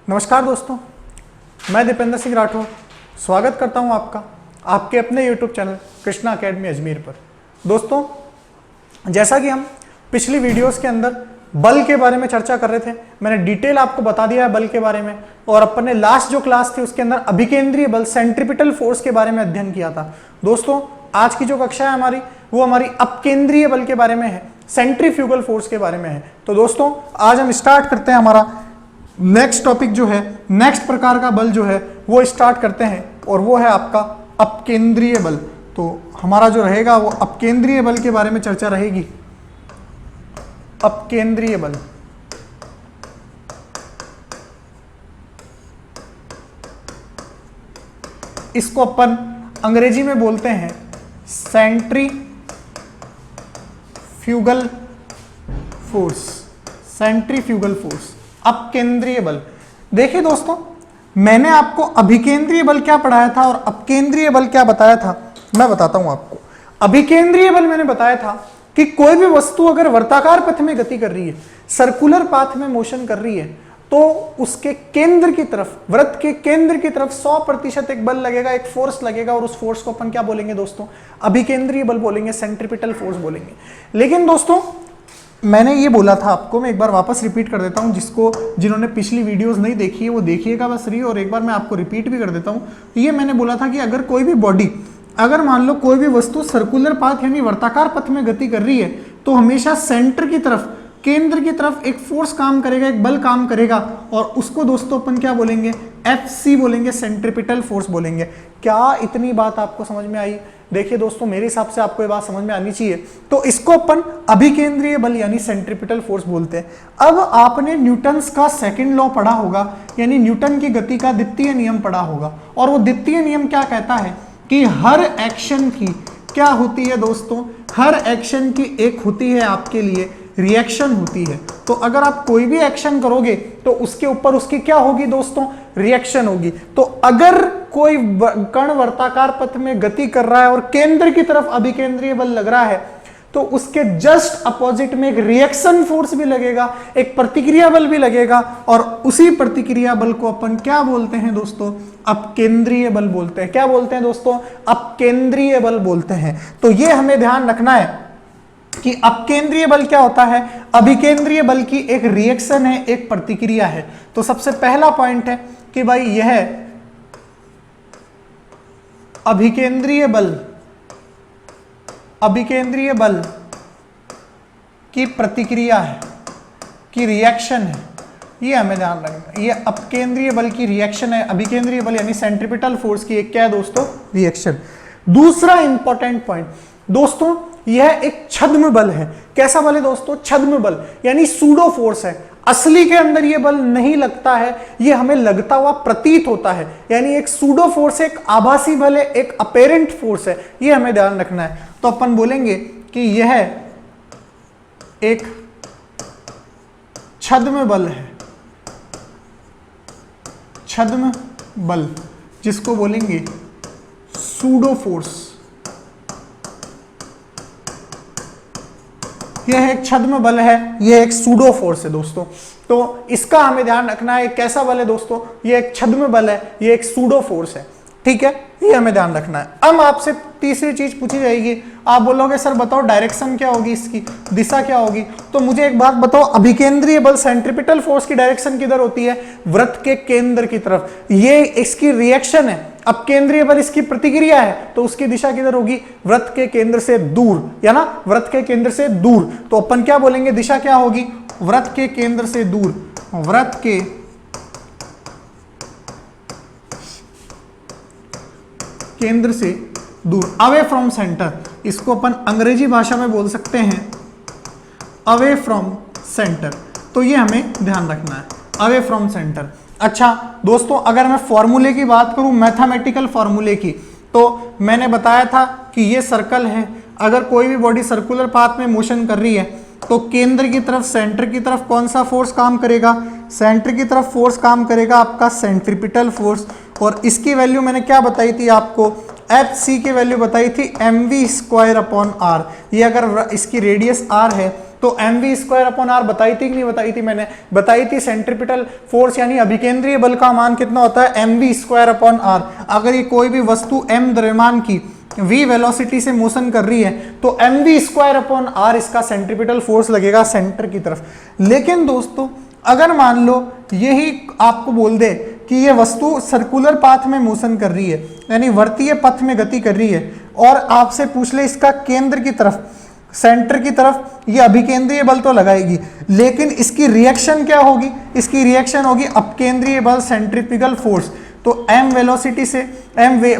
नमस्कार दोस्तों, मैं दीपेंद्र सिंह राठौर स्वागत करता हूं आपका आपके अपने YouTube channel Krishna academy Ajmer पर। दोस्तों, जैसा कि हम पिछली वीडियोस के अंदर बल के बारे में चर्चा कर रहे थे, मैंने डिटेल आपको बता दिया है बल के बारे में, और अपन ने लास्ट जो क्लास थी उसके अंदर अभिकेंद्रीय बल सेंट्रिपिटल फोर्स के बारे में अध्ययन किया था। दोस्तों, आज की जो कक्षा है हमारी वो हमारी अपकेंद्रीय बल के बारे में है, सेंट्रीफ्यूगल फोर्स के बारे में है। तो दोस्तों, आज हम स्टार्ट करते हैं हमारा नेक्स्ट टॉपिक जो है, नेक्स्ट प्रकार का बल जो है वो स्टार्ट करते हैं, और वो है आपका अपकेंद्रीय बल। तो हमारा जो रहेगा वो अपकेंद्रीय बल के बारे में चर्चा रहेगी। अपकेंद्रीय बल, इसको अपन अंग्रेजी में बोलते हैं सेंट्रीफ्यूगल फोर्स। सेंट्रीफ्यूगल फोर्स, अपकेंद्रीय बल। देखिए दोस्तों, मैंने आपको अभिकेंद्रीय बल क्या पढ़ाया था और अपकेंद्रीय बल क्या बताया था, मैं बताता हूं आपको। अभिकेंद्रीय बल मैंने बताया था कि कोई भी वस्तु अगर वर्ताकार पथ में गति कर रही है, सर्कुलर पाथ में मोशन कर रही है, तो उसके केंद्र की तरफ, वृत्त के केंद्र की तरफ 100% एक बल लगेगा, एक फोर्स लगेगा, और उस फोर्स को अपन क्या बोलेंगे दोस्तों? अभिकेंद्रीय बल बोलेंगे, सेंट्रिपिटल फोर्स बोलेंगे। लेकिन दोस्तों, मैंने ये बोला था आपको, मैं एक बार वापस रिपीट कर देता हूं, जिन्होंने पिछली वीडियोस नहीं देखी है वो देखिएगा बस रही, और एक बार मैं आपको रिपीट भी कर देता हूं। ये मैंने बोला था कि अगर कोई भी बॉडी, अगर मान लो कोई भी वस्तु सर्कुलर पाथ यानी वर्ताकार पथ में गति कर रही है, तो हमेशा सेंटर की तरफ, केंद्र की तरफ एक फोर्स काम करेगा, एक बल काम करेगा, और उसको दोस्तों अपन क्या बोलेंगे? FC बोलेंगे, सेंट्रिपिटल फोर्स बोलेंगे। क्या इतनी बात आपको समझ में आई? देखिए दोस्तों, मेरे हिसाब से आपको ये बात समझ में आनी चाहिए। तो इसको अपन अभिकेंद्रीय बल यानी सेंट्रिपिटल फोर्स बोलते हैं। अब आपने न्यूटन्स का सेकंड लॉ पढ़ा होगा, यानी न्यूटन की गति का द्वितीय नियम पढ़ा होगा, और वो द्वितीय नियम क्या कहता है कि हर एक्शन की क्या होती है दोस्तों? हर एक्शन की एक होती है आपके लिए रिएक्शन होती है। तो अगर आप कोई भी एक्शन करोगे तो उसके ऊपर उसकी क्या होगी दोस्तों? रिएक्शन होगी। तो अगर कोई कण वर्ताकार पथ में गति कर रहा है और केंद्र की तरफ अभिकेंद्रीय बल लग रहा है, तो उसके जस्ट अपोजिट में एक रिएक्शन फोर्स भी लगेगा, एक प्रतिक्रिया बल भी लगेगा, और उसी प्रतिक्रिया बल को अपन क्या बोलते हैं दोस्तों? अपकेंद्रीय बल बोलते हैं। क्या बोलते हैं दोस्तों? अपकेंद्रीय बल बोलते हैं। तो ये हमें ध्यान रखना है कि अपकेंद्रीय बल क्या होता है, अभिकेंद्रीय बल की एक रिएक्शन है, एक प्रतिक्रिया है। तो सबसे पहला पॉइंट है कि भाई यह अभिकेंद्रीय बल की प्रतिक्रिया है, की रिएक्शन है, ये हमें ध्यान रखना। ये अपकेंद्रीय बल की रिएक्शन है, अभिकेंद्रीय बल यानी सेंट्रिपिटल फोर्स की एक क्या है दोस्तों? रिएक्शन। दूसरा इंपॉर्टेंट पॉइंट दोस्तों, यह एक छद्म बल है। कैसा बल है दोस्तों? छद्म बल, यानी सूडो फोर्स है। असली के अंदर यह बल नहीं लगता है, यह हमें लगता हुआ प्रतीत होता है, यानी एक सूडो फोर्स है, एक आभासी बल है, एक अपेरेंट फोर्स है। यह हमें ध्यान रखना है। तो अपन बोलेंगे कि यह एक छद्म बल है, छद्म बल, जिसको बोलेंगे सूडो फोर्स। यह एक छद्म बल है, यह एक सूडो फोर्स है दोस्तों। तो इसका हमें ध्यान रखना है। कैसा बल है दोस्तों? यह एक छद्म बल है, यह एक सूडो फोर्स है। ठीक है, ये हमें ध्यान रखना है। अब आपसे तीसरी चीज पूछी जाएगी, आप बोलोगे सर बताओ डायरेक्शन क्या होगी, इसकी दिशा क्या होगी? तो मुझे एक बात बताओ, अभिकेंद्रीय बल सेंट्रिपिटल फोर्स की डायरेक्शन किधर होती है? वृत्त के केंद्र की तरफ। ये इसकी रिएक्शन है, अपकेंद्रीय बल इसकी प्रतिक्रिया है, तो उसकी दिशा किधर होगी? वृत्त के केंद्र से दूर, या ना, वृत्त के केंद्र से दूर। तो अपन क्या बोलेंगे? दिशा क्या होगी? वृत्त के केंद्र से दूर, वृत्त के केंद्र से दूर, अवे फ्रॉम सेंटर। इसको अपन अंग्रेजी भाषा में बोल सकते हैं अवे फ्रॉम सेंटर। तो ये हमें ध्यान रखना है, अवे फ्रॉम सेंटर। अच्छा दोस्तों, अगर मैं फॉर्मूले की बात करूं, मैथमेटिकल फॉर्मूले की, तो मैंने बताया था कि ये सर्कल है। अगर कोई भी बॉडी सर्कुलर पाथ में मोशन कर रही है, तो केंद्र की तरफ, सेंटर की तरफ कौन सा फोर्स काम करेगा? सेंटर की तरफ फोर्स काम करेगा आपका सेंट्रिपिटल फोर्स। और इसकी वैल्यू मैंने क्या बताई थी आपको? FC की वैल्यू बताई थी mv² अपॉन r। ये अगर इसकी रेडियस r है तो mv²/r बताई थी कि नहीं बताई थी? मैंने बताई थी। सेंट्रीपिटल फोर्स यानी अभिकेंद्रीय बल का मान कितना होता है? mv²/r। अगर ये कोई भी वस्तु m द्रव्यमान की v वेलोसिटी से मोशन कर रही है तो mv²/r इसका सेंट्रीपिटल फोर्स लगेगा सेंटर की तरफ। लेकिन दोस्तों अगर मान लो यही आपको बोल दे कि ये वस्तु सर्कुलर पाथ में मोशन कर रही है, यानी वर्तीय पथ में गति कर रही है, और आपसे पूछ ले इसका केंद्र की तरफ, सेंटर की तरफ, ये अभिकेंद्रीय बल तो लगाएगी, लेकिन इसकी रिएक्शन क्या होगी? इसकी रिएक्शन होगी अपकेंद्रीय बल, सेंट्रीपिटल फोर्स। तो m वेलोसिटी से,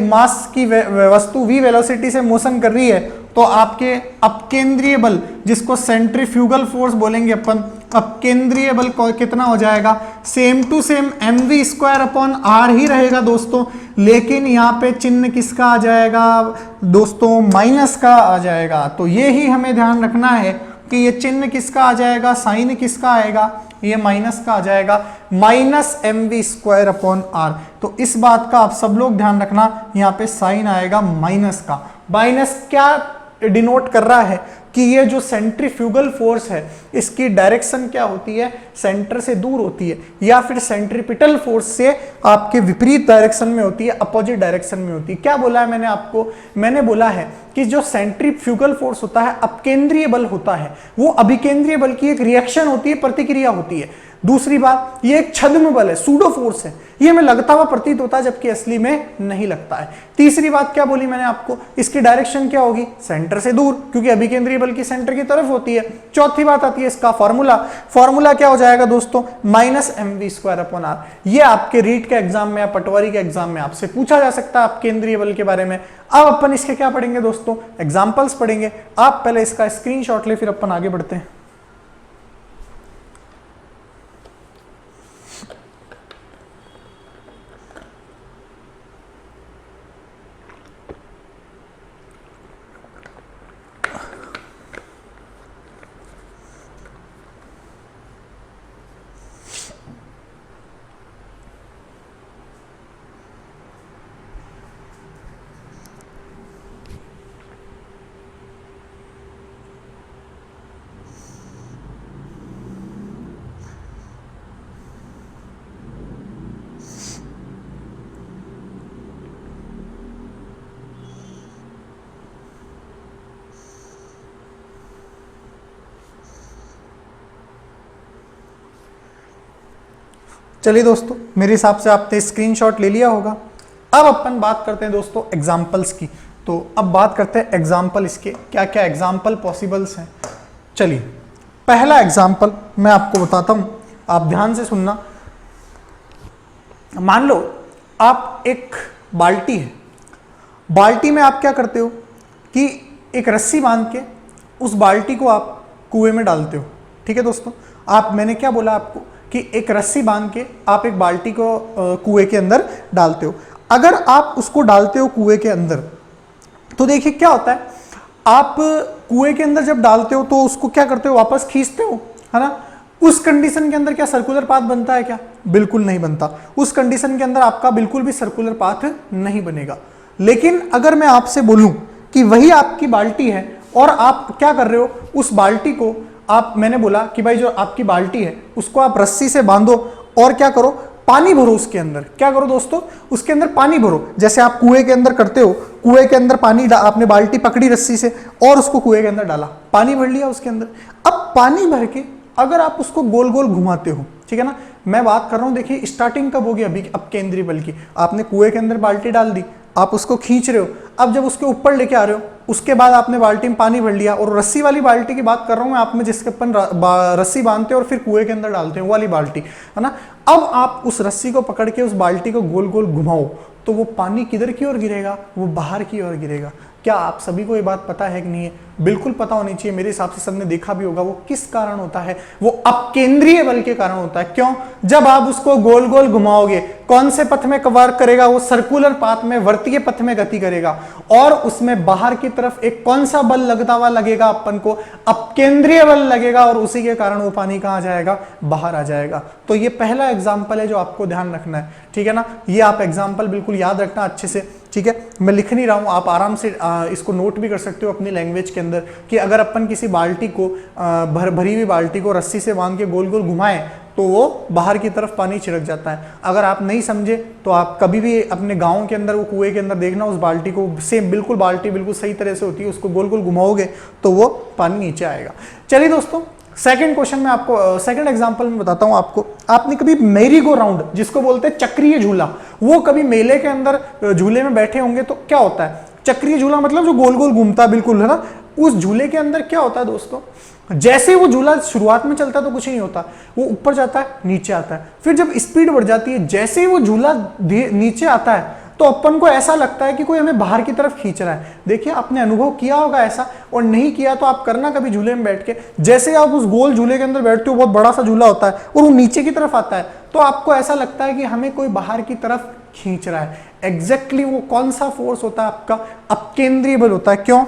मास की वस्तु v वेलोसिटी से मोशन कर रही है, तो आपके अपकेंद्रीय बल, जिसको सेंट्रीफ्यूगल फोर्स बोलेंगे अपन, अपकेंद्रीय बल कितना हो जाएगा? सेम टू सेम mv²/r ही रहेगा दोस्तों, लेकिन यहाँ पे चिन्ह किसका आ जाएगा दोस्तों? माइनस का आ जाएगा। तो ये ही हमें ध्यान रखना है कि ये चिन्ह किसका आ जाएगा, साइन किसका आएगा? ये माइनस का आ जाएगा, माइनस mv²/r। तो इस बात का आप सब लोग ध्यान रखना, यहाँ पे साइन आएगा माइनस का। माइनस क्या डिनोट कर रहा है? कि ये जो सेंट्रीफ्यूगल फोर्स है इसकी डायरेक्शन क्या होती है? सेंटर से दूर होती है, या फिर सेंट्रीपिटल फोर्स से आपके विपरीत डायरेक्शन में होती है, अपोजिट डायरेक्शन में होती है। क्या बोला है मैंने आपको? मैंने बोला है कि जो सेंट्रीफ्यूगल फोर्स होता है, अपकेंद्रीय बल होता है, वो अभिकेंद्रीय बल की एक रिएक्शन होती है, प्रतिक्रिया होती है। दूसरी बात, ये एक छद्म बल है, सूडो फोर्स है, ये हमें लगता हुआ प्रतीत होता है जबकि असली में नहीं लगता है। तीसरी बात क्या बोली मैंने आपको? इसकी डायरेक्शन क्या होगी? सेंटर से दूर, क्योंकि अभिकेंद्रीय बल की सेंटर की तरफ होती है। चौथी बात आती है इसका फॉर्मूला। फॉर्मूला क्या हो जाएगा दोस्तों? Minus mv²/r। ये आपके रीट के एग्जाम में या पटवारी के एग्जाम में आपसे पूछा जा सकता है अपकेंद्रीय बल के बारे में। अब अपन इसके क्या पढ़ेंगे दोस्तों? एग्जाम्पल्स पढ़ेंगे। आप पहले इसका स्क्रीनशॉट ले, फिर अपन आगे बढ़ते हैं। चलिए दोस्तों, मेरे हिसाब से आपने स्क्रीनशॉट ले लिया होगा। अब अपन बात करते हैं दोस्तों एग्जाम्पल्स की। तो अब बात करते हैं एग्जाम्पल, इसके क्या क्या एग्जाम्पल पॉसिबल्स हैं। चलिए, पहला एग्जाम्पल मैं आपको बताता हूं, आप ध्यान से सुनना। मान लो आप एक बाल्टी है, बाल्टी में आप क्या करते हो कि एक रस्सी बांध के उस बाल्टी को आप कुएं में डालते हो। ठीक है दोस्तों, मैंने क्या बोला आपको कि एक रस्सी बांध के आप एक बाल्टी को कुएं के अंदर डालते हो। अगर आप उसको डालते हो कुएं के अंदर, तो देखिए क्या होता है, आप कुएं के अंदर जब डालते हो तो उसको क्या करते हो? वापस खींचते हो, है ना। उस कंडीशन के अंदर क्या सर्कुलर पाथ बनता है क्या? बिल्कुल नहीं बनता। उस कंडीशन के अंदर आपका बिल्कुल भी सर्कुलर पाथ नहीं बनेगा। लेकिन अगर मैं आपसे बोलूं कि वही आपकी बाल्टी है और आप क्या कर रहे हो, उस बाल्टी को मैंने बोला कि भाई जो आपकी बाल्टी है उसको आप रस्सी से बांधो और क्या करो, पानी भरो उसके अंदर। क्या करो दोस्तों? उसके अंदर पानी भरो, जैसे आप कुएं के अंदर करते हो। कुएं के अंदर पानी, आपने बाल्टी पकड़ी रस्सी से और उसको कुएं के अंदर डाला, पानी भर लिया उसके अंदर। अब पानी भर के अगर आप उसको गोल गोल घुमाते हो, ठीक है ना, मैं बात कर रहा हूं, देखिए स्टार्टिंग कब होगी अभी अपकेंद्रीय बल की। आपने कुएं के अंदर बाल्टी डाल दी, आप उसको खींच रहे हो, अब जब उसके ऊपर लेके आ रहे हो, उसके बाद आपने बाल्टी में पानी भर लिया, और रस्सी वाली बाल्टी की बात कर रहा हूं मैं, आप में जिसके अपन रस्सी बांधते हैं और फिर कुएं के अंदर डालते हैं, वो वाली बाल्टी, है ना। अब आप उस रस्सी को पकड़ के उस बाल्टी को गोल गोल घुमाओ, तो वो पानी किधर की ओर गिरेगा? वो बाहर की ओर गिरेगा। क्या आप सभी को ये बात पता है कि नहीं है? बिल्कुल पता होनी चाहिए, मेरे हिसाब से सबने देखा भी होगा। वो किस कारण होता है? वो अपकेंद्रीय बल के कारण होता है। क्यों? जब आप उसको गोल गोल घुमाओगे, कौन से पथ में वर्क करेगा? वो सर्कुलर पाथ में, वर्तीय पथ में गति करेगा, और उसमें बाहर की तरफ एक कौन सा बल लगता हुआ लगेगा अपन को? अपकेंद्रीय बल लगेगा, और उसी के कारण वो पानी कहां जाएगा? बाहर आ जाएगा। तो ये पहला एग्जाम्पल है जो आपको ध्यान रखना है, ठीक है ना। ये आप एग्जाम्पल बिल्कुल याद रखना अच्छे से, ठीक है, मैं लिख नहीं रहा हूँ, आप आराम से इसको नोट भी कर सकते हो अपनी लैंग्वेज के अंदर कि अगर अपन किसी बाल्टी को भरी हुई बाल्टी को रस्सी से बांध के गोल गोल घुमाएं तो वो बाहर की तरफ पानी छिड़क जाता है। अगर आप नहीं समझे तो आप कभी भी अपने गांव के अंदर वो कुएं के अंदर देखना, उस बाल्टी को सेम बिल्कुल बाल्टी बिल्कुल सही तरह से होती है, उसको गोल गोल घुमाओगे तो वो पानी नीचे आएगा। चलिए दोस्तों, सेकंड क्वेश्चन में आपको सेकंड एग्जांपल में बताता हूं आपको। आपने कभी मेरी गो राउंड जिसको बोलते हैं चक्रीय झूला, वो कभी मेले के अंदर झूले में बैठे होंगे तो क्या होता है, चक्रीय झूला मतलब जो गोल गोल घूमता है बिल्कुल, है ना। उस झूले के अंदर क्या होता है दोस्तों, जैसे वो झूला शुरुआत में चलता है तो कुछ नहीं होता, वो ऊपर जाता है नीचे आता है, फिर जब स्पीड बढ़ जाती है, जैसे ही वो झूला नीचे आता है तो अपन को ऐसा लगता है कि कोई हमें बाहर की तरफ खींच रहा है। देखिए आपने अनुभव किया होगा ऐसा, और नहीं किया तो आप करना कभी झूले में बैठ के, जैसे आप उस गोल झूले के अंदर बैठते हो, बहुत बड़ा सा झूला होता है और वो नीचे की तरफ आता है तो आपको ऐसा लगता है कि हमें कोई बाहर की तरफ खींच रहा है। एग्जैक्टली वो कौन सा फोर्स होता है आपका, अपकेंद्रीय बल होता है। क्यों,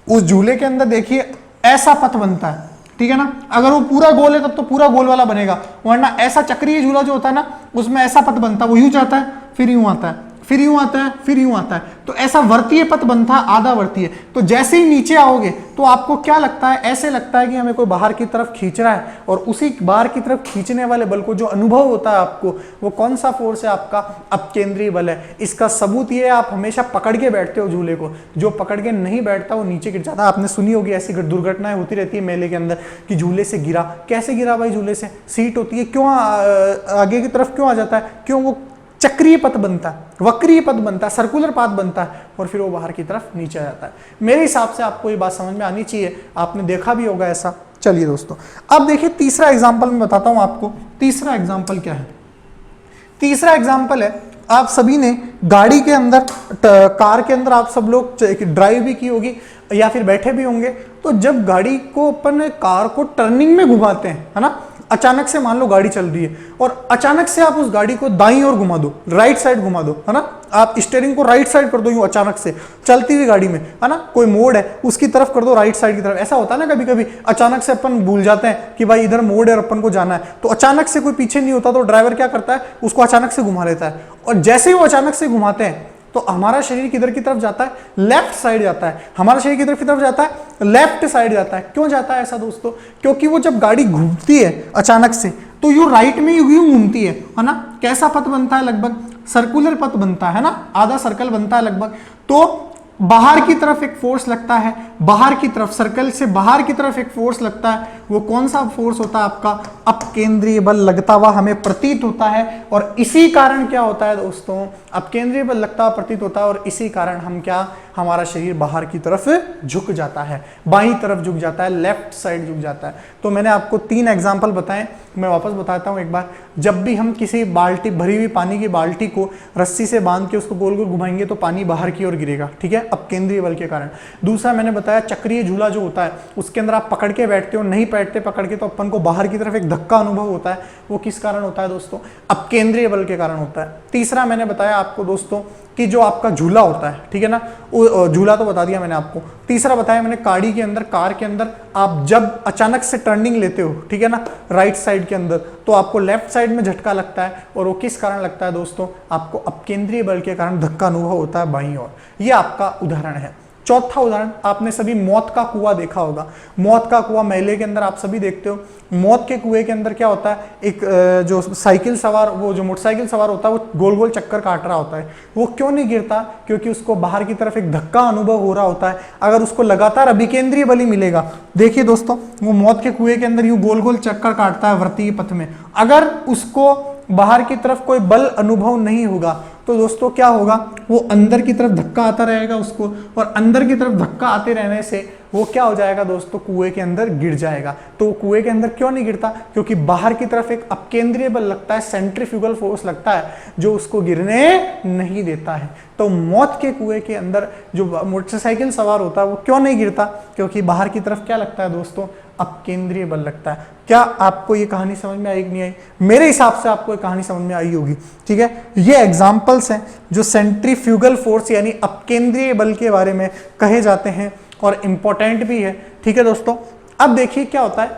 उस झूले के अंदर देखिए ऐसा पथ बनता है, ठीक है ना, अगर वो पूरा गोल है तब तो पूरा गोल वाला बनेगा, वरना ऐसा चक्रीय झूला जो होता है ना उसमें ऐसा पथ बनता है, वो यूं जाता है फिर यूं आता है, फिर यूं आता है, फिर यूं आता है, तो ऐसा वर्तीय पथ बनता है, आधा वर्तीय। तो जैसे ही नीचे आओगे तो आपको क्या लगता है, ऐसे लगता है कि हमें कोई बाहर की तरफ खींच रहा है, और उसी बाहर की तरफ खींचने वाले बल को जो अनुभव होता है आपको, वो कौन सा फोर्स है, आपका अपकेंद्रीय बल है। इसका सबूत ये है, आप हमेशा पकड़ के बैठते हो झूले को, जो पकड़ के नहीं बैठता वो नीचे गिर जाता है। आपने सुनी होगी ऐसी दुर्घटनाएं होती रहती है मेले के अंदर कि झूले से गिरा, कैसे गिरा भाई, झूले से सीट होती है, क्यों आगे की तरफ क्यों आ जाता है, क्यों, वो चक्रीय पथ बनता है, वक्रीय पथ बनता है, सर्कुलर पाथ बनता है, और फिर वो बाहर की तरफ नीचे आ जाता है। मेरे हिसाब से आपको ये बात समझ में आनी चाहिए, आपने देखा भी होगा ऐसा। चलिए दोस्तों, अब देखिए तीसरा एग्जांपल मैं बताता हूं आपको। तीसरा एग्जांपल क्या है, तीसरा एग्जांपल है, आप सभी ने गाड़ी के अंदर, कार के अंदर आप सब लोग ड्राइव भी की होगी या फिर बैठे भी होंगे, तो जब गाड़ी को अपन कार को टर्निंग में घुमाते हैं, है ना, अचानक से मान लो गाड़ी चल रही है और अचानक से आप उस गाड़ी को दाईं ओर घुमा दो, राइट साइड घुमा दो, है ना, आप स्टीयरिंग को राइट साइड कर दो यूं अचानक से चलती हुई गाड़ी में, है ना, कोई मोड़ है उसकी तरफ कर दो, राइट साइड की तरफ। ऐसा होता है ना कभी कभी, अचानक से अपन भूल जाते हैं कि भाई इधर मोड़ है और अपन को जाना है, तो अचानक से कोई पीछे नहीं होता तो ड्राइवर क्या करता है, उसको अचानक से घुमा लेता है, और जैसे ही वो अचानक से घुमाते हैं तो हमारा शरीर किधर की तरफ जाता है, लेफ्ट साइड जाता है। हमारा शरीर किधर की तरफ जाता है, लेफ्ट साइड जाता है। क्यों जाता है ऐसा दोस्तों, क्योंकि वो जब गाड़ी घूमती है अचानक से तो यूं राइट में यूं घूमती है ना, कैसा पथ बनता है, लगभग सर्कुलर पथ बनता है ना, आधा सर्कल बनता है लगभग। तो बाहर की तरफ एक फोर्स लगता है, बाहर की तरफ, सर्कल से बाहर की तरफ एक फोर्स लगता है, वो कौन सा फोर्स होता है, आपका अपकेंद्रीय बल लगता हुआ हमें प्रतीत होता है। और इसी कारण क्या होता है दोस्तों, अपकेंद्रीय बल लगता हुआ प्रतीत होता है, और इसी कारण हम क्या, हमारा शरीर बाहर की तरफ झुक जाता है, बाईं तरफ झुक जाता है, लेफ्ट साइड झुक जाता है। तो मैंने आपको 3 एग्जाम्पल बताए, मैं वापस बताता हूं एक बार। जब भी हम किसी बाल्टी, भरी हुई पानी की बाल्टी को रस्सी से बांध के उसको गोल गोल घुमाएंगे तो पानी बाहर की ओर गिरेगा, ठीक है, अपकेंद्रीय बल के कारण। दूसरा मैंने बताया चक्रीय झूला जो होता है उसके अंदर आप पकड़ के बैठते हो, नहीं बैठते पकड़ के तो अपन को बाहर की तरफ एक धक्का अनुभव होता है, वो किस कारण होता है दोस्तों, अपकेंद्रीय बल के कारण होता है। तीसरा मैंने बताया आपको दोस्तों कि जो आपका झूला होता है, ठीक है ना, वो झूला तो बता दिया मैंने आपको। तीसरा बताया मैंने गाड़ी के अंदर, कार के अंदर आप जब अचानक से टर्निंग लेते हो, ठीक है ना, राइट साइड के अंदर, तो आपको लेफ्ट साइड में झटका लगता है, और वो किस कारण लगता है दोस्तों, आपको अपकेंद्रीय बल के कारण धक्का अनुभव होता है बाईं ओर। ये आपका उदाहरण है। चौथा उदाहरण, आपने सभी मौत का कुआं देखा होगा। मौत का कुआं मेले के अंदर आप सभी देखते हो। मौत के कुएं के अंदर क्या होता है, एक जो साइकिल सवार, वो जो मोटरसाइकिल सवार होता है, वो गोल गोल चक्कर काट रहा होता है। वो क्यों नहीं गिरता, क्योंकि उसको बाहर की तरफ एक धक्का अनुभव हो रहा होता है। अगर उसको लगातार अभिकेंद्रीय बल ही मिलेगा, देखिए दोस्तों, वो मौत के कुएं के अंदर यूं गोल गोल चक्कर काटता है वृत्तीय पथ में, अगर उसको बाहर की तरफ कोई बल अनुभव नहीं होगा तो दोस्तों क्या होगा, वो अंदर की तरफ धक्का आता रहेगा उसको, और अंदर की तरफ धक्का आते रहने से वो क्या हो जाएगा दोस्तों, कुएं के अंदर गिर जाएगा। तो कुएं के अंदर क्यों नहीं गिरता, क्योंकि बाहर की तरफ एक अपकेंद्रीय बल लगता है, सेंट्रीफ्यूगल फोर्स लगता है, जो उसको गिरने नहीं देता है। तो मौत के कुएं के अंदर जो मोटरसाइकिल सवार होता है वो क्यों नहीं गिरता, क्योंकि बाहर की तरफ क्या लगता है दोस्तों, अपकेंद्रीय बल लगता है। क्या आपको ये कहानी समझ में आई कि नहीं आई? मेरे हिसाब से आपको ये कहानी समझ में आई होगी, ठीक है। ये एग्जाम्पल्स हैं जो सेंट्रीफ्यूगल फोर्स यानी अपकेंद्रीय बल के बारे में कहे जाते हैं और इंपॉर्टेंट भी है, ठीक है दोस्तों। अब देखिए क्या होता है,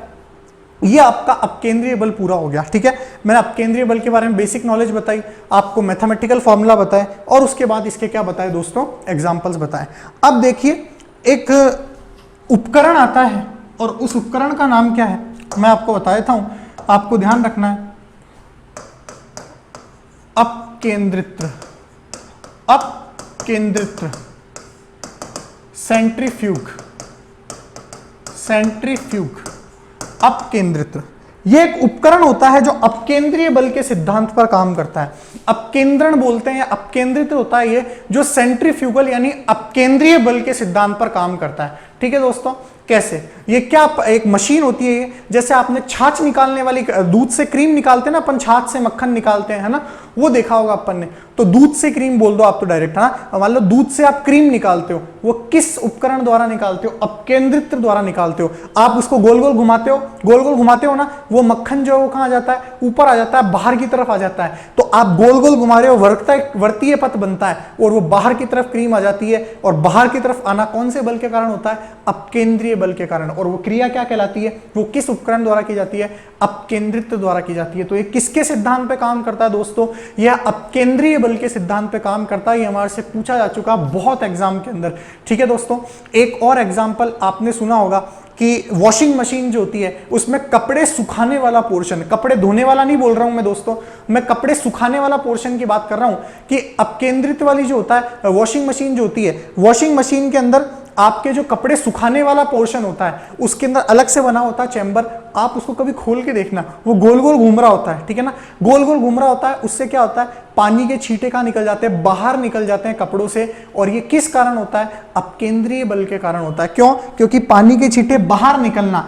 ये आपका अपकेंद्रीय बल पूरा हो गया। ठीक है, मैंने अपकेंद्रीय बल के बारे में बेसिक नॉलेज बताई, आपको मैथमेटिकल फॉर्मूला बताए और उसके बाद इसके क्या बताए दोस्तों, एग्जांपल्स बताए। अब देखिए एक उपकरण आता है और उस उपकरण का नाम क्या है मैं आपको बता देता हूं, आपको ध्यान रखना है। अपकेंद्रित्र, अपकेंद्रित्र, सेंट्रीफ्यूग, सेंट्रीफ्यूग, अपकेंद्रित्र। ये एक उपकरण होता है जो अपकेंद्रीय बल के सिद्धांत पर काम करता है। अपकेंद्रण बोलते हैं, अपकेंद्रित होता है ये जो सेंट्रीफ्यूगल यानी अपकेंद्रीय बल के सिद्धांत पर काम करता है। ठीक है दोस्तों, कैसे, ये क्या एक मशीन होती है ये, जैसे आपने छाछ निकालने वाली, दूध से क्रीम निकालते हैं ना अपन, छाछ से मक्खन निकालते हैं, है ना, वो देखा होगा अपन ने। तो दूध से क्रीम बोल दो आप तो डायरेक्ट, है ना, मान लो दूध से आप क्रीम निकालते हो, वो किस उपकरण द्वारा निकालते हो, अपकेंद्रित्र द्वारा निकालते हो। आप उसको गोल गोल घुमाते हो, गोल गोल घुमाते हो ना, वो मक्खन जो है वो कहां जाता है, ऊपर आ जाता है, बाहर की तरफ आ जाता है। तो आप गोल गोल घुमा रहे हो, वर्तीय पथ बनता है और वो बाहर की तरफ क्रीम आ जाती है, और बाहर की तरफ आना कौन से बल के कारण होता है, अपकेंद्रीय बल के कारण। और वो क्रिया क्या कहलाती है, वो किस उपकरण द्वारा की जाती है, अपकेंद्रित्र द्वारा की जाती है। तो ये किसके सिद्धांत पे काम करता है दोस्तों, यह अपकेंद्रीय बल के सिद्धांत पे काम करता है। ये हमारे से पूछा जा चुका बहुत एग्जाम के अंदर। ठीक है दोस्तों, एक और एग्जाम्पल आपने सुना होगा कि वॉशिंग मशीन जो होती है उसमें कपड़े सुखाने वाला पोर्शन, कपड़े धोने वाला नहीं बोल रहा हूं मैं दोस्तों, मैं कपड़े सुखाने वाला पोर्शन की बात कर रहा हूं, कि अपकेंद्रित वाली जो होता है वॉशिंग मशीन जो होती है, वॉशिंग मशीन के अंदर आपके जो कपड़े सुखाने वाला पोर्शन होता है उसके अंदर अलग से बना होता है चैम्बर। आप उसको कभी खोल के देखना, वो गोल गोल घूम रहा होता है, ठीक है ना, गोल गोल घूम रहा होता है। उससे क्या होता है, पानी के छींटे कहां निकल जाते हैं, बाहर निकल जाते हैं कपड़ों से। और ये किस कारण होता है, अपकेंद्रीय बल के कारण होता है। क्यों, क्योंकि पानी के छींटे बाहर निकलना,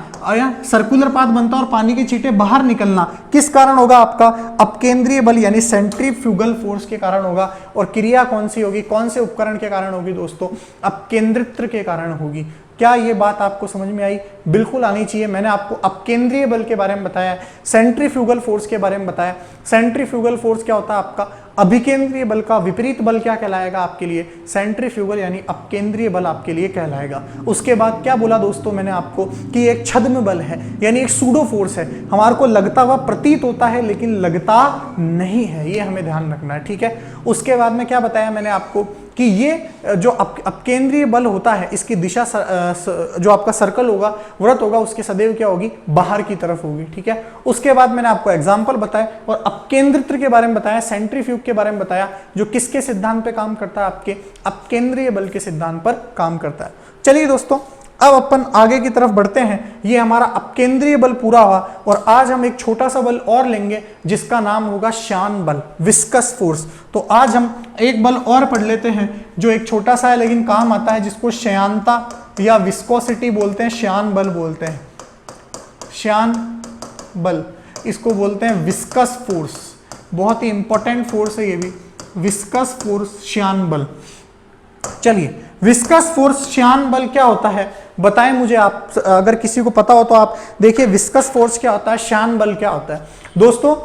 सर्कुलर पाथ बनता है और पानी के छींटे बाहर निकलना किस कारण होगा, आपका अपकेंद्रीय बल यानी सेंट्रीफ्यूगल फोर्स के कारण होगा। और क्रिया कौन सी होगी, कौन से उपकरण के कारण होगी दोस्तों, अपकेंद्रित्र के कारण होगी। क्या ये बात आपको समझ में आई, बिल्कुल आनी चाहिए। मैंने आपको अपकेंद्रीय बल के बारे में बताया, सेंट्रीफ्यूगल फोर्स के बारे में बताया। सेंट्रीफ्यूगल फोर्स क्या होता है आपका, अभिकेंद्रीय बल का विपरीत बल क्या कहलाएगा आपके लिए, सेंट्रीफ्यूगल यानी अपकेंद्रीय बल आपके लिए कहलाएगा। उसके बाद क्या बोला दोस्तों मैंने आपको, कि एक छद्म बल है यानी एक सूडो फोर्स है, हमारे को लगता हुआ प्रतीत होता है लेकिन लगता नहीं है, ये हमें ध्यान रखना है। ठीक है, उसके बाद में क्या बताया मैंने आपको कि ये जो अपकेंद्रीय बल होता है इसकी दिशा जो आपका सर्कल होगा, वृत्त होगा, उसके सदैव क्या होगी, बाहर की तरफ होगी। ठीक है, उसके बाद मैंने आपको एग्जांपल बताया और अपकेंद्रित्र के बारे में बताया, सेंट्रीफ्यूग के बारे में बताया, जो किसके सिद्धांत पे काम करता है, आपके अपकेंद्रीय बल के सिद्धांत पर काम करता है। चलिए दोस्तों, अब अपन आगे की तरफ बढ़ते हैं। ये हमारा अपकेंद्रीय बल पूरा हुआ और आज हम एक छोटा सा बल और लेंगे जिसका नाम होगा श्यान बल, विस्कस फोर्स। तो आज हम एक बल और पढ़ लेते हैं जो एक छोटा सा है लेकिन काम आता है, जिसको श्यानता या विस्कोसिटी बोलते हैं, श्यान बल बोलते हैं, श्यान बल, इसको बोलते हैं विस्कस फोर्स। बहुत ही इंपॉर्टेंट फोर्स है ये भी, विस्कस फोर्स, श्यान बल। चलिए, विस्कस फोर्स श्यान बल क्या होता है बताएं मुझे आप, अगर किसी को पता हो तो आप देखिए विस्कस फोर्स क्या होता है, श्यान बल क्या होता है। दोस्तों,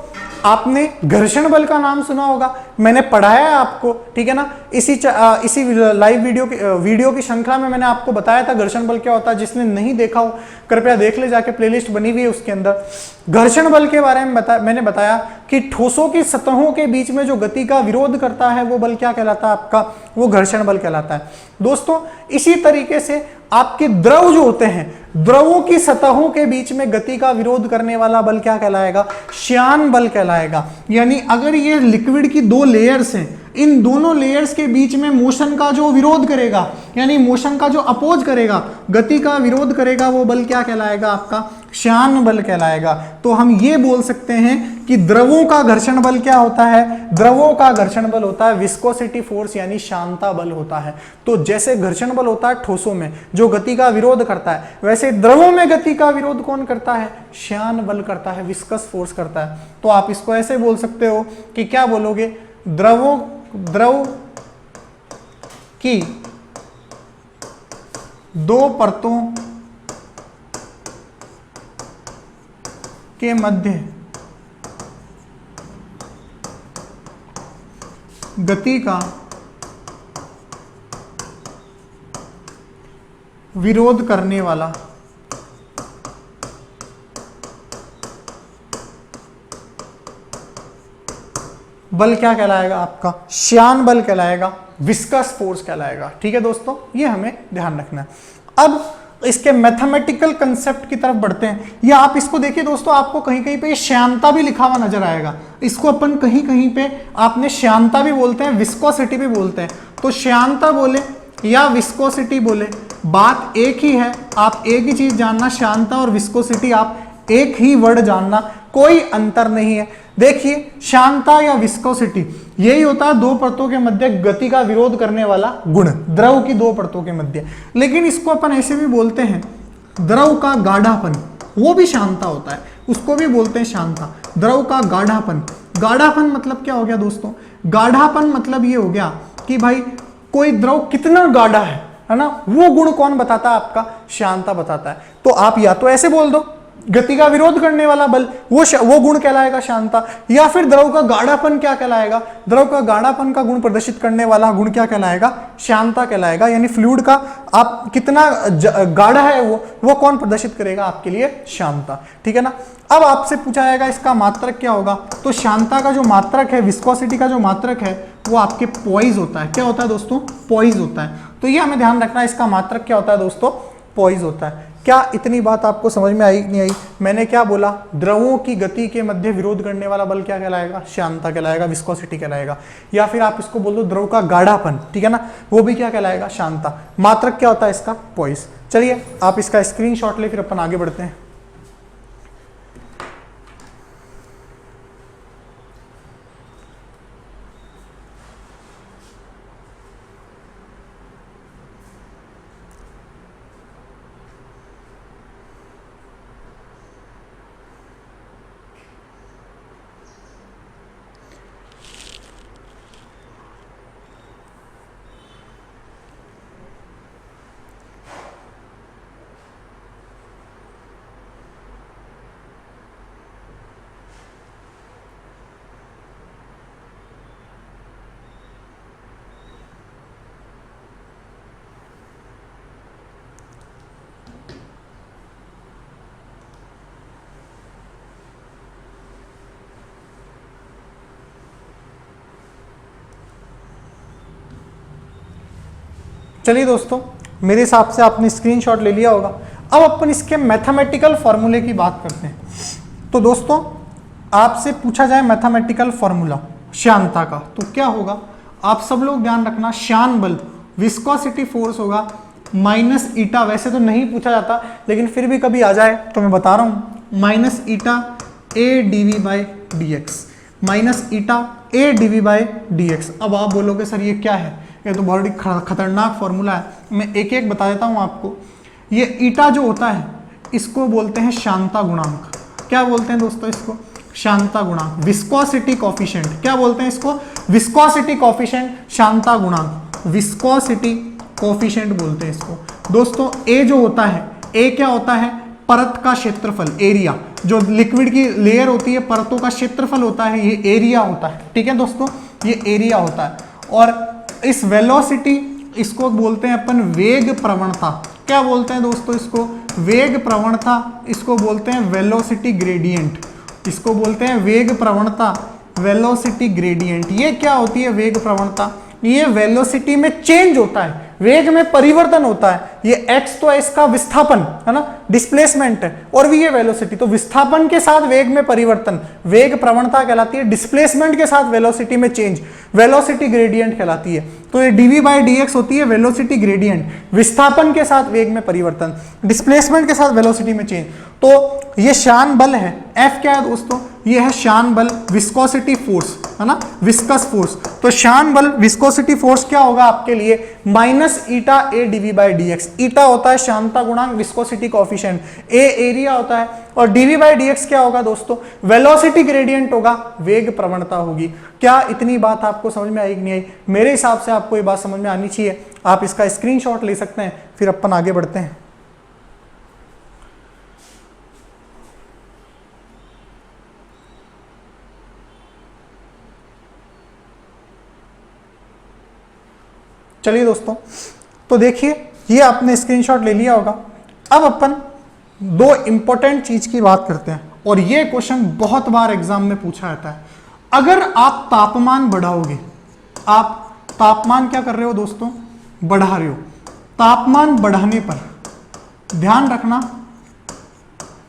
आपने घर्षण बल का नाम सुना होगा, मैंने पढ़ाया है आपको, ठीक है ना, इसी लाइव वीडियो की श्रृंखला में मैंने आपको बताया था घर्षण बल क्या होता है। जिसने नहीं देखा हो कृपया देख ले, जाके प्लेलिस्ट बनी हुई है उसके अंदर। घर्षण बल के बारे में मैंने बताया कि ठोसों की सतहों के बीच में जो गति का विरोध करता है वो बल क्या कहलाता है आपका, वो घर्षण बल कहलाता है। दोस्तों, इसी तरीके से आपके द्रव जो होते हैं, द्रवों की सतहों के बीच में गति का विरोध करने वाला बल क्या कहलाएगा, श्यान बल कहलाएगा। यानी अगर ये लिक्विड की दो लेयर्स हैं, इन दोनों लेयर्स के बीच में मोशन का जो विरोध करेगा, यानी मोशन का जो अपोज करेगा, गति का विरोध करेगा, वो बल क्या कहलाएगा आपका, श्यान बल कहलाएगा। तो हम ये बोल सकते हैं कि द्रवों का घर्षण बल क्या होता है, द्रवों का घर्षण बल होता है विस्कोसिटी फोर्स यानी श्यानता बल होता है। तो जैसे घर्षण बल होता है ठोसों में जो गति का विरोध करता है, वैसे द्रवों में गति का विरोध कौन करता है, श्यान बल करता है, विस्कस फोर्स करता है। तो आप इसको ऐसे बोल सकते हो कि क्या बोलोगे, द्रव की दो परतों के मध्य गति का विरोध करने वाला बल क्या कहलाएगा आपका, श्यान बल कहलाएगा, विस्कस फोर्स कहलाएगा। ठीक है दोस्तों, ये हमें ध्यान रखना है। अब इसके मैथमेटिकल कंसेप्ट की तरफ बढ़ते हैं। या आप इसको देखिए दोस्तों, आपको कहीं कहीं पे श्यानता भी लिखा हुआ नजर आएगा। इसको अपन कहीं कहीं पे आपने श्यानता भी बोलते हैं, विस्कोसिटी भी बोलते हैं। तो श्यानता बोले या विस्कोसिटी बोले, बात एक ही है। आप एक ही चीज जानना, श्यानता और विस्कोसिटी, आप एक ही वर्ड जानना, कोई अंतर नहीं है। देखिए, श्यानता या विस्कोसिटी यही होता है दो परतों के मध्य गति का विरोध करने वाला गुण, द्रव की दो परतों के मध्य। लेकिन इसको अपन ऐसे भी बोलते हैं, द्रव का गाढ़ापन, वो भी श्यानता होता है, उसको भी बोलते हैं श्यानता। द्रव का गाढ़ापन, गाढ़ापन मतलब क्या हो गया दोस्तों, गाढ़ापन मतलब ये हो गया कि भाई कोई द्रव कितना गाढ़ा है ना, वो गुण कौन बताता है आपका, श्यानता बताता है। तो आप या तो ऐसे बोल दो, गति का विरोध करने वाला बल, वो गुण कहलाएगा श्यानता, या फिर द्रव का गाढ़ापन क्या कहलाएगा, द्रव का गाढ़ापन का गुण प्रदर्शित करने वाला गुण क्या कहलाएगा, श्यानता कहलाएगा। यानी फ्लूइड का आप कितना गाढ़ा है वो कौन प्रदर्शित करेगा आपके लिए, श्यानता। ठीक है ना। अब आपसे पूछा जाएगा इसका मात्रक क्या होगा, तो श्यानता का जो मात्रक है, विस्कोसिटी का जो मात्रक है, वो आपके पॉइज होता है। क्या होता है दोस्तों, पॉइज होता है। तो ये हमें ध्यान रखना है, इसका मात्रक क्या होता है दोस्तों, पॉइज होता है। क्या इतनी बात आपको समझ में आई नहीं आई? मैंने क्या बोला, द्रवों की गति के मध्य विरोध करने वाला बल क्या कहलाएगा, श्यानता कहलाएगा, विस्कोसिटी कहलाएगा। या फिर आप इसको बोल दो द्रव का गाढ़ापन, ठीक है ना, वो भी क्या कहलाएगा, श्यानता। मात्रक क्या होता है इसका, पॉइज। चलिए आप इसका स्क्रीनशॉट ले, फिर अपन आगे बढ़ते हैं। चलिए दोस्तों, मेरे हिसाब से आपने स्क्रीनशॉट ले लिया होगा। अब अपन इसके मैथमेटिकल फॉर्मूले की बात करते हैं। तो दोस्तों, आपसे पूछा जाए मैथमेटिकल फॉर्मूला श्यानता का, तो क्या होगा, आप सब लोग ध्यान रखना, श्यान बल, विस्कोसिटी फोर्स होगा माइनस ईटा। वैसे तो नहीं पूछा जाता, लेकिन फिर भी कभी आ जाए तो मैं बता रहा हूं, minus eta A d v by d x, minus eta A d v by d x. अब आप बोलोगे सर ये क्या है, ये तो बहुत ही खतरनाक फॉर्मूला है। मैं एक एक बता देता हूं आपको। ये ईटा जो होता है, इसको बोलते हैं श्यानता गुणांक। क्या बोलते हैं दोस्तों इसको, श्यानता गुणांक। विस्कोसिटी कॉफिशिएंट, क्या बोलते हैं इसको, विस्कोसिटी कॉफिशिएंट, श्यानता गुणांक, विस्कोसिटी कॉफिशिएंट बोलते हैं इसको। दोस्तों ए जो होता है, ए क्या होता है, परत का क्षेत्रफल, एरिया। जो लिक्विड की लेयर होती है, परतों का क्षेत्रफल होता है, ये एरिया होता है। ठीक है दोस्तों, ये एरिया होता है। और इस वेलोसिटी, इसको बोलते हैं अपन वेग प्रवणता। क्या बोलते हैं दोस्तों इसको, वेग प्रवणता। इसको बोलते हैं वेलोसिटी ग्रेडियंट, इसको बोलते हैं वेग प्रवणता, वेलोसिटी ग्रेडियंट। ये क्या होती है वेग प्रवणता, ये वेलोसिटी में चेंज होता है, वेग में परिवर्तन होता है। ये x तो है इसका विस्थापन है ना, डिस्प्लेसमेंट है, और भी ये वेलोसिटी, तो विस्थापन के साथ वेग में परिवर्तन वेग प्रवणता कहलाती है। डिस्प्लेसमेंट के साथ वेलोसिटी में चेंज वेलोसिटी ग्रेडियंट कहलाती है। तो ये dv बाई dx होती है वेलोसिटी ग्रेडियंट, विस्थापन के साथ वेग में परिवर्तन, डिस्प्लेसमेंट के साथ वेलोसिटी में चेंज। तो ये श्यान बल है, F क्या है दोस्तों, ये है श्यान बल, विस्कोसिटी फोर्स है ना, विस्कस फोर्स। तो श्यान बल, विस्कोसिटी फोर्स क्या होगा आपके लिए, minus eta A d v by d x. Eta होता है श्यानता गुणांक, विस्कोसिटी कॉफिशिएंट, ए एरिया होता है, और डीवी बाई डी एक्स क्या होगा दोस्तों, वेलोसिटी ग्रेडियंट होगा, वेग प्रवणता होगी। क्या इतनी बात आपको समझ में आई कि नहीं आई? मेरे हिसाब से आपको ये बात समझ में आनी चाहिए। आप इसका स्क्रीनशॉट ले सकते हैं, फिर अपन आगे बढ़ते हैं। चलिए दोस्तों, तो देखिए ये आपने स्क्रीनशॉट ले लिया होगा। अब अपन दो इंपॉर्टेंट चीज की बात करते हैं, और ये क्वेश्चन बहुत बार एग्जाम में पूछा जाता है। अगर आप तापमान बढ़ाओगे, आप तापमान क्या कर रहे हो दोस्तों, बढ़ा रहे हो, तापमान बढ़ाने पर ध्यान रखना,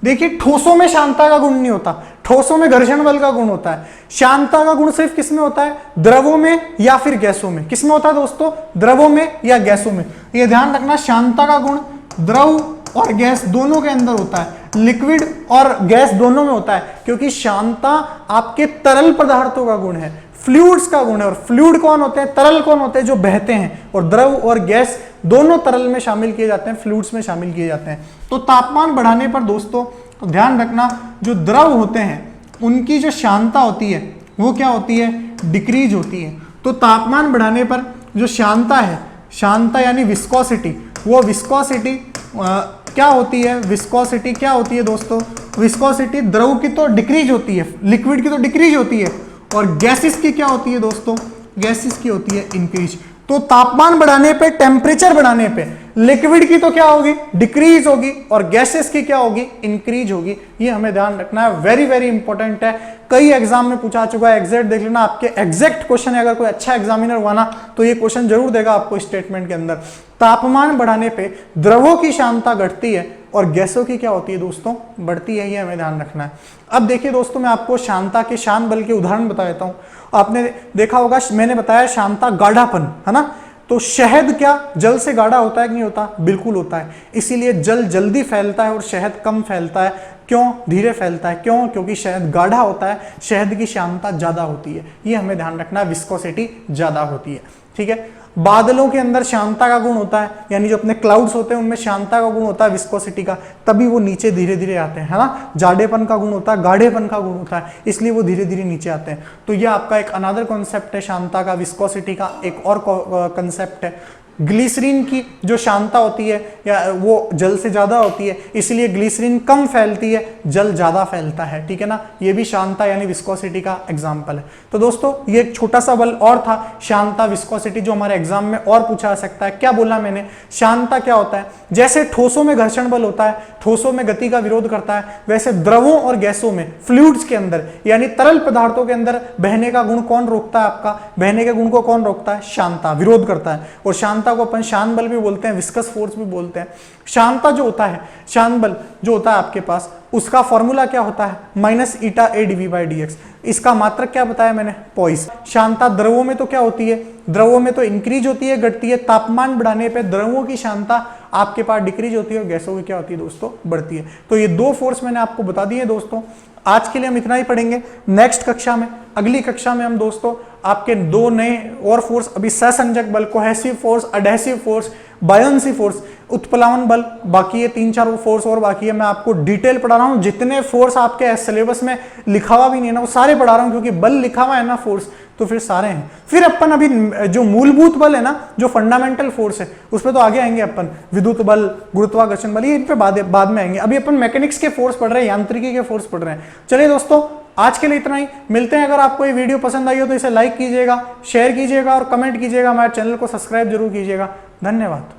देखिए ठोसों में शांता का गुण नहीं होता, ठोसों में घर्षण बल का गुण होता है। शांता का गुण सिर्फ किसमें होता है, द्रवों में या फिर गैसों में। किसमें होता है दोस्तों, द्रवों में या गैसों में। ये ध्यान रखना, शांता का गुण द्रव और गैस दोनों के अंदर होता है, लिक्विड और गैस दोनों में होता है, क्योंकि शांता आपके तरल पदार्थों का गुण है, फ्लूइड्स का गुण है। और फ्लूइड कौन होते हैं, तरल कौन होते हैं, जो बहते हैं। और द्रव और गैस दोनों तरल में शामिल किए जाते हैं, फ्लूइड्स में शामिल किए जाते हैं। तो तापमान बढ़ाने पर दोस्तों तो ध्यान रखना, जो द्रव होते हैं उनकी जो शांता होती है वो क्या होती है, डिक्रीज होती है। तो तापमान बढ़ाने पर जो शांता है, शांता यानी विस्कोसिटी, वो विस्कोसिटी क्या होती है, विस्कोसिटी क्या होती है दोस्तों, विस्कोसिटी द्रव की तो डिक्रीज होती है, लिक्विड की तो डिक्रीज होती है, और गैसेस की क्या होती है दोस्तों, गैसेस की होती है इंक्रीज। तो तापमान बढ़ाने पे, टेम्परेचर बढ़ाने पे लिक्विड की तो क्या होगी, डिक्रीज होगी, और गैसेस की क्या होगी, इंक्रीज होगी। ये हमें ध्यान रखना है, वेरी वेरी इंपॉर्टेंट है, कई एग्जाम में पूछा चुका है। एग्जैक्ट देख लेना, आपके एग्जैक्ट क्वेश्चन है, अगर कोई अच्छा एग्जामिनर हुआ ना तो ये क्वेश्चन जरूर देगा आपको स्टेटमेंट के अंदर। तापमान बढ़ाने पे द्रवों की शांता घटती है और गैसों की क्या होती है दोस्तों, बढ़ती है। ये हमें ध्यान रखना है। अब देखिए दोस्तों, मैं आपको शांता के शान बल के उदाहरण बता देता हूं। आपने देखा होगा, मैंने बताया शांता गाढ़ापन, है ना। तो शहद क्या जल से गाढ़ा होता है कि नहीं होता, बिल्कुल होता है। इसीलिए जल जल्दी फैलता है और शहद कम फैलता है। क्यों, धीरे फैलता है, क्यों, क्योंकि शहद गाढ़ा होता है, शहद की शांता ज्यादा होती है। ये हमें ध्यान रखना है, विस्कोसिटी ज्यादा होती है, ठीक है। बादलों के अंदर शांता का गुण होता है, यानी जो अपने क्लाउड्स होते हैं उनमें शांता का गुण होता है, विस्कोसिटी का, तभी वो नीचे धीरे धीरे आते हैं, है ना। जाडेपन का गुण होता है, गाढ़ेपन का गुण होता है, इसलिए वो धीरे धीरे नीचे आते हैं। तो ये आपका एक अनदर कॉन्सेप्ट है शांता का, विस्कोसिटी का एक और कॉन्सेप्ट है। ग्लिसरीन की जो शांता होती है या वो जल से ज्यादा होती है, इसलिए ग्लिसरीन कम फैलती है, जल ज्यादा फैलता है, ठीक है ना। ये भी शांता यानी विस्कोसिटी का एग्जांपल है। तो दोस्तों ये एक छोटा सा बल और था, शांता विस्कोसिटी, जो हमारे एग्जाम में और पूछा जा सकता है। क्या बोला मैंने, शांता क्या होता है, जैसे ठोसों में घर्षण बल होता है, ठोसों में गति का विरोध करता है, वैसे द्रवों और गैसों में, फ्लूइड्स के अंदर यानी तरल पदार्थों के अंदर बहने का गुण कौन रोकता है, आपका बहने के गुण को कौन रोकता है, शांता, विरोध करता है। और शांता को अपन शान बल भी बोलते हैं, विस्कस फोर्स भी बोलते हैं। शांता जो होता है, शान बल जो होता है आपके पास, उसका फॉर्मूला क्या होता है, minus eta A d v by d x. इसका मात्रक क्या बताया मैंने, पॉइस। शांता द्रवों में तो क्या होती है, द्रवों में तो इंक्रीज होती है, घटती है। तापमान बढ़ाने पे द्रवों की शांता आपके पास डिक्रीज होती है और गैसों की क्या होती है दोस्तों, बढ़ती है। तो ये दो फोर्स मैंने आपको बता दिए दोस्तों। आज के लिए हम इतना ही पढ़ेंगे। नेक्स्ट कक्षा में, अगली कक्षा में हम दोस्तों आपके दो नए और फोर्स, अभी सहसंजक बल, cohesive force, adhesive force, buoyancy force, उत्प्लावन बल, बाकी ये 3-4 फोर्स और बाकी है। मैं आपको डिटेल पढ़ा रहा हूँ, जितने फोर्स आपके सिलेबस में लिखा हुआ भी नहीं है ना वो सारे पढ़ा रहा हूँ, क्योंकि बल लिखा हुआ है ना फोर्स, तो फिर सारे हैं। फिर अपन अभी जो मूलभूत बल है ना, जो फंडामेंटल फोर्स है, उस पर तो आगे आएंगे अपन, विद्युत बल, गुरुत्वाकर्षण बल, ये इन पे बाद में आएंगे। अभी अपन मैकेनिक्स के फोर्स पढ़ रहे हैं, यांत्रिकी के फोर्स पढ़ रहे हैं। चलिए दोस्तों, आज के लिए इतना ही, मिलते हैं। अगर आपको ये वीडियो पसंद आई हो तो इसे लाइक कीजिएगा, शेयर कीजिएगा और कमेंट कीजिएगा। हमारे चैनल को सब्सक्राइब जरूर कीजिएगा। धन्यवाद।